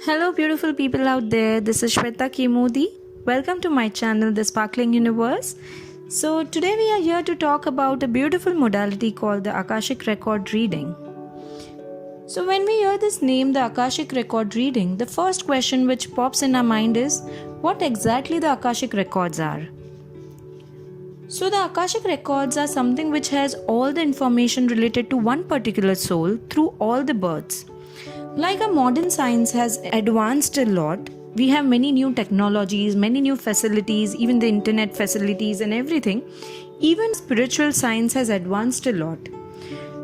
Hello, beautiful people out there. This is Shweta K. Modi. Welcome to my channel, The Sparkling Universe. So, today we are here to talk about a beautiful modality called the Akashic Record Reading. So, when we hear this name, the Akashic Record Reading, the first question which pops in our mind is what exactly the Akashic Records are. So, the Akashic Records are something which has all the information related to one particular soul through all the births. Like our modern science has advanced a lot, we have many new technologies, many new facilities, even the internet facilities and everything. Even spiritual science has advanced a lot.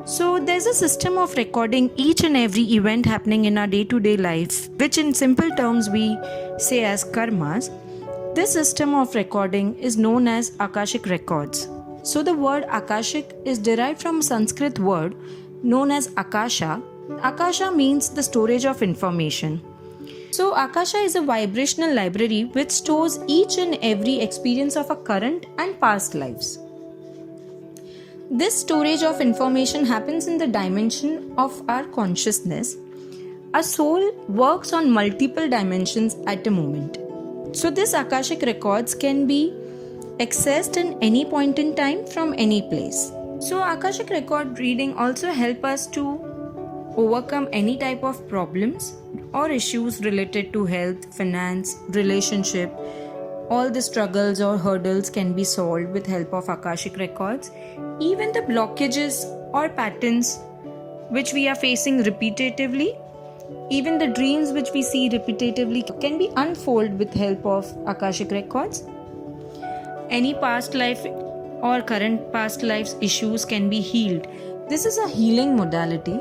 So there's a system of recording each and every event happening in our day-to-day life, which in simple terms we say as karmas. This system of recording is known as Akashic Records. So the word Akashic is derived from a Sanskrit word known as Akasha. Akasha means the storage of information. So Akasha is a vibrational library which stores each and every experience of our current and past lives. This storage of information happens in the dimension of our consciousness. Our soul works on multiple dimensions at a moment. So this Akashic records can be accessed in any point in time from any place. So Akashic record reading also help us to overcome any type of problems or issues related to health, finance, relationship. All the struggles or hurdles can be solved with help of Akashic records. Even the blockages or patterns which we are facing repetitively, even the dreams which we see repetitively can be unfolded with help of Akashic records. Any past life or current past lives issues can be healed. This is a healing modality.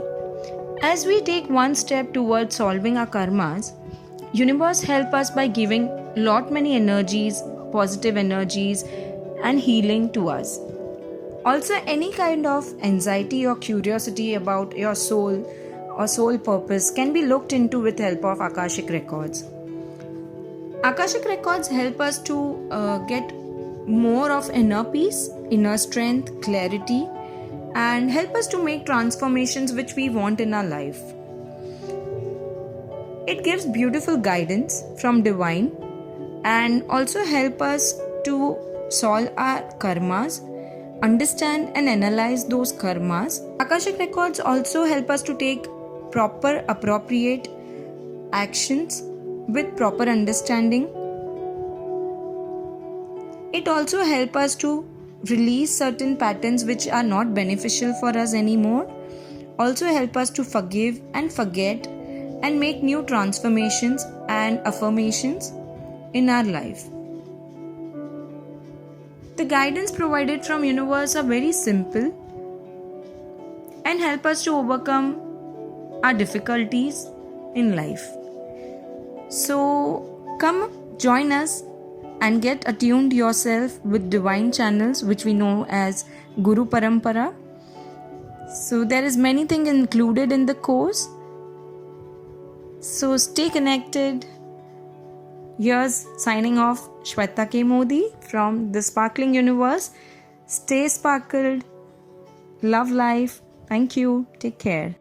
As we take one step towards solving our karmas, universe help us by giving many energies, positive energies and healing to us. Also, any kind of anxiety or curiosity about your soul or soul purpose can be looked into with help of Akashic records. Akashic records help us to get more of inner peace, inner strength, clarity, and help us to make transformations which we want in our life. It gives beautiful guidance from divine and also help us to solve our karmas, understand and analyze those karmas. Akashic records also help us to take proper appropriate actions with proper understanding. It also help us to release certain patterns which are not beneficial for us anymore. Also help us to forgive and forget and make new transformations and affirmations in our life. The guidance provided from universe are very simple and help us to overcome our difficulties in life. So come join us and get attuned yourself with divine channels which we know as Guru Parampara. So there is many things included in the course. So stay connected. Here's signing off Shweta K. Modi from The Sparkling Universe. Stay sparkled. Love life. Thank you. Take care.